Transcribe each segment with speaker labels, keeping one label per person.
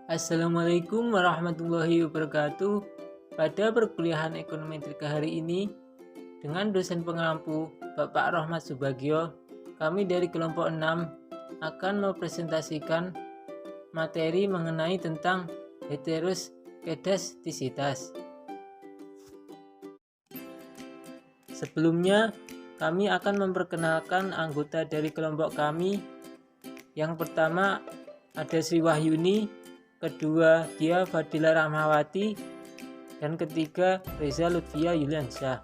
Speaker 1: Assalamualaikum warahmatullahi wabarakatuh. Pada perkuliahan ekonometrika hari ini, dengan dosen pengampu Bapak Rohmat Subagio, kami dari kelompok 6 akan mempresentasikan materi mengenai tentang heteroskedastisitas. Sebelumnya, kami akan memperkenalkan anggota dari kelompok kami. Yang pertama ada Sri Wahyuni, kedua Dia Fadila Rahmawati, dan ketiga Reza Lutfia Yuliansyah.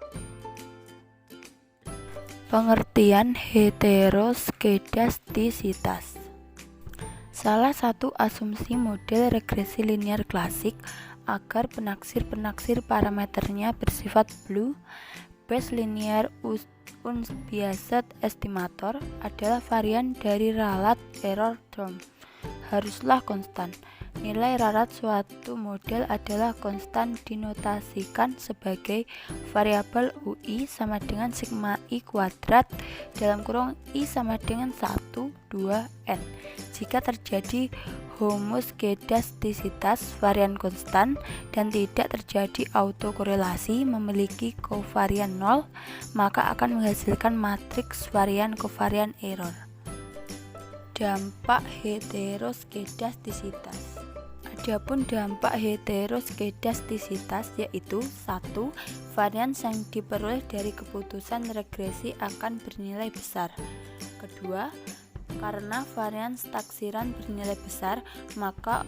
Speaker 2: Pengertian heteroskedastisitas. Salah satu asumsi model regresi linear klasik agar penaksir-penaksir parameternya bersifat blue based linear unbiased estimator adalah varian dari ralat error term haruslah konstan. Nilai rarat suatu model adalah konstan dinotasikan sebagai variabel UI sama dengan sigma I kuadrat dalam kurung I sama dengan 1, 2, N. Jika terjadi homoskedastisitas varian konstan dan tidak terjadi autokorelasi memiliki kovarian 0, maka akan menghasilkan matriks varian kovarian error. Dampak heteroskedastisitas. Adapun dampak heteroskedastisitas yaitu 1. Varian yang diperoleh dari keputusan regresi akan bernilai besar. Kedua, karena varian taksiran bernilai besar, maka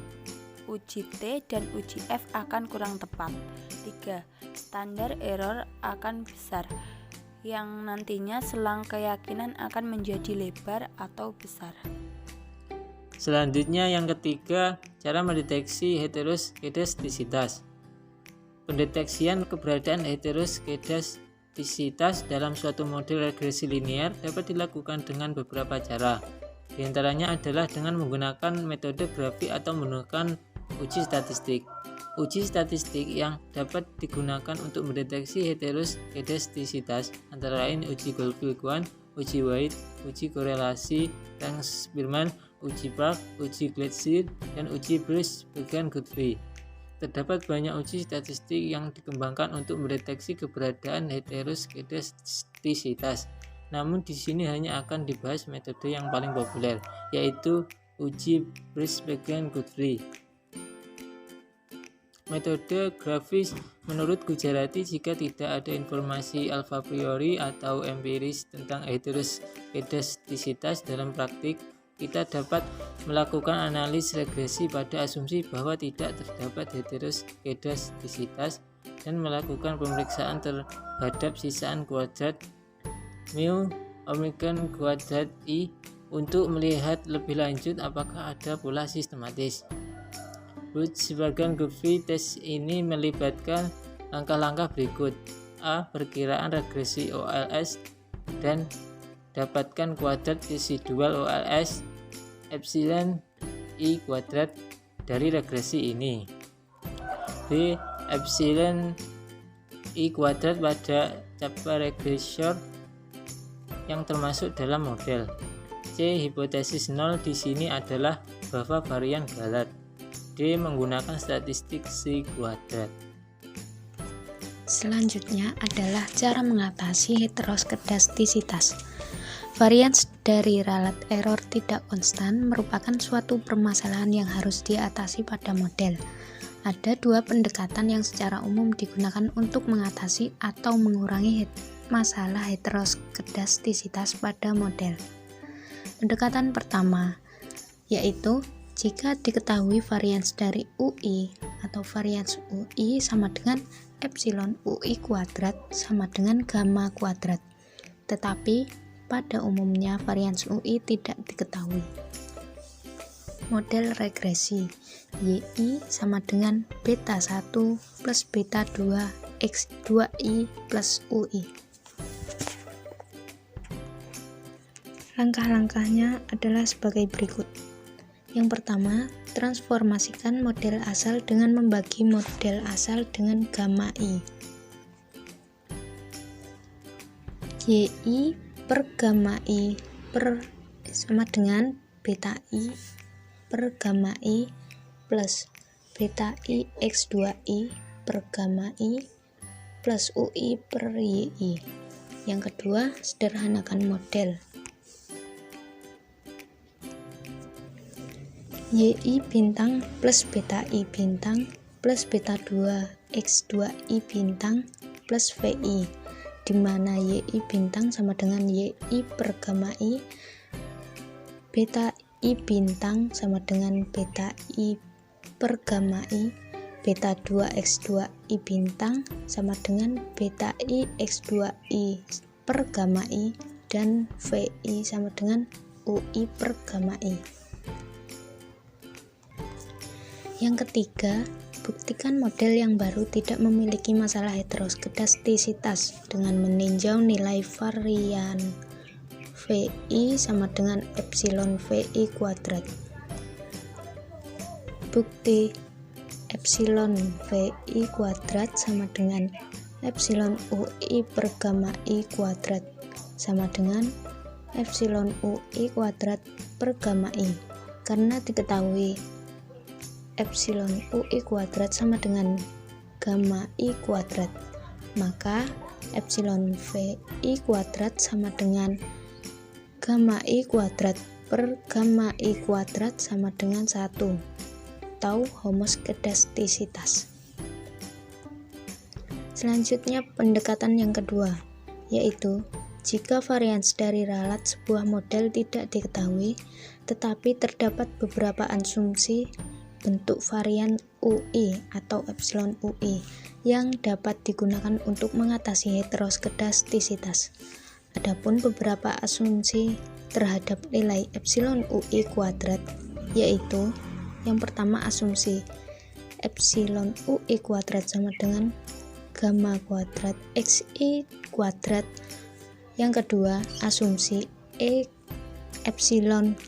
Speaker 2: uji T dan uji F akan kurang tepat. 3. Standar error akan besar, yang nantinya selang keyakinan akan menjadi lebar atau besar.
Speaker 1: Selanjutnya yang ketiga, cara mendeteksi heteroskedastisitas. Pendeteksian keberadaan heteroskedastisitas dalam suatu model regresi linear dapat dilakukan dengan beberapa cara. Di antaranya adalah dengan menggunakan metode grafik atau menggunakan uji statistik. Uji statistik yang dapat digunakan untuk mendeteksi heteroskedastisitas antara lain uji Goldfield-Quandt, uji White, uji korelasi Rank-Spearman, uji Park, uji Gleitsier, dan uji Bruce-Bagan-Guthrie. Terdapat banyak uji statistik yang dikembangkan untuk mendeteksi keberadaan heteroskedastisitas. Namun di sini hanya akan dibahas metode yang paling populer, yaitu uji Bruce-Bagan-Guthrie. Metode grafis menurut Gujarati, jika tidak ada informasi alfa priori atau empiris tentang heteroskedastisitas dalam praktik, kita dapat melakukan analisis regresi pada asumsi bahwa tidak terdapat heteroskedastisitas dan melakukan pemeriksaan terhadap sisaan kuadrat mu omega kuadrat I untuk melihat lebih lanjut apakah ada pola sistematis. Bruce-Bagan-Guthrie tes ini melibatkan langkah-langkah berikut. A. Perkiraan regresi OLS dan dapatkan kuadrat residual OLS epsilon I kuadrat dari regresi ini. B. Epsilon I kuadrat pada capai regresor yang termasuk dalam model. C. Hipotesis 0 di sini adalah bahwa varian galat. D. Menggunakan statistik C kuadrat.
Speaker 3: Selanjutnya adalah cara mengatasi heteroskedastisitas. Varian dari ralat error tidak konstan merupakan suatu permasalahan yang harus diatasi pada model. Ada dua pendekatan yang secara umum digunakan untuk mengatasi atau mengurangi masalah heteroskedastisitas pada model. Pendekatan pertama yaitu jika diketahui varians dari UI atau varians UI sama dengan epsilon UI kuadrat sama dengan gamma kuadrat, tetapi pada umumnya varians UI tidak diketahui. Model regresi YI sama dengan beta 1 plus beta 2 X 2I plus UI. Langkah-langkahnya adalah sebagai berikut. Yang pertama, transformasikan model asal dengan membagi model asal dengan gamma I. YI per gamma I sama dengan beta I per gamma I plus beta I X 2I per gamma I plus UI per YI. Yang kedua, sederhanakan model. YI bintang plus beta I bintang plus beta 2 X 2I bintang plus VI, di mana YI bintang sama dengan YI per gamma I, beta I bintang sama dengan beta I per gamma I, beta 2 X 2I bintang sama dengan beta I X 2I per gamma I, dan VI sama dengan UI per gamma I. Yang ketiga, buktikan model yang baru tidak memiliki masalah heteroskedastisitas dengan meninjau nilai varian VI sama dengan epsilon VI kuadrat. Bukti epsilon VI kuadrat sama dengan epsilon UI per gamma I kuadrat sama dengan epsilon UI kuadrat per gamma I. Karena diketahui epsilon UI kuadrat sama dengan gamma I kuadrat, maka epsilon VI kuadrat sama dengan gamma I kuadrat per gamma I kuadrat sama dengan 1, atau homoskedastisitas. Selanjutnya, pendekatan yang kedua, yaitu jika varians dari ralat sebuah model tidak diketahui, tetapi terdapat beberapa asumsi bentuk varian UI atau epsilon UI yang dapat digunakan untuk mengatasi heteroskedastisitas. Adapun beberapa asumsi terhadap nilai epsilon UI kuadrat, yaitu yang pertama asumsi epsilon UI kuadrat sama dengan gamma kuadrat XI kuadrat. Yang kedua, asumsi epsilon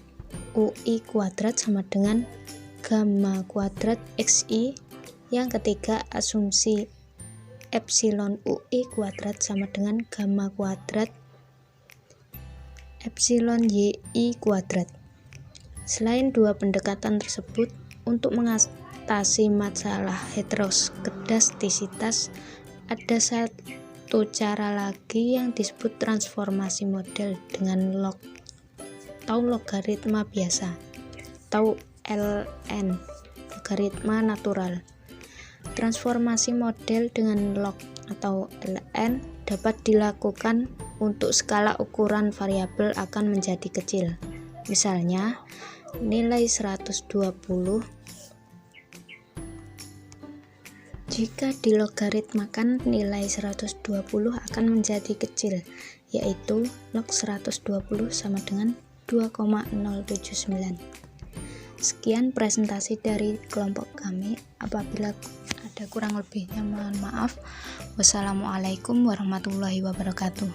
Speaker 3: UI kuadrat sama dengan gamma kuadrat XI. Yang ketiga, asumsi epsilon UI kuadrat sama dengan gamma kuadrat epsilon YI kuadrat. Selain dua pendekatan tersebut, untuk mengatasi masalah heteroskedastisitas, ada satu cara lagi yang disebut transformasi model dengan log atau logaritma biasa atau LN, logaritma natural. Transformasi model dengan log atau LN dapat dilakukan untuk skala ukuran variabel akan menjadi kecil. Misalnya, nilai 120 jika dilogaritmakan nilai 120 akan menjadi kecil, yaitu log 120 sama dengan 2,079. Sekian presentasi dari kelompok kami. Apabila ada kurang lebihnya mohon maaf. Wassalamualaikum warahmatullahi wabarakatuh.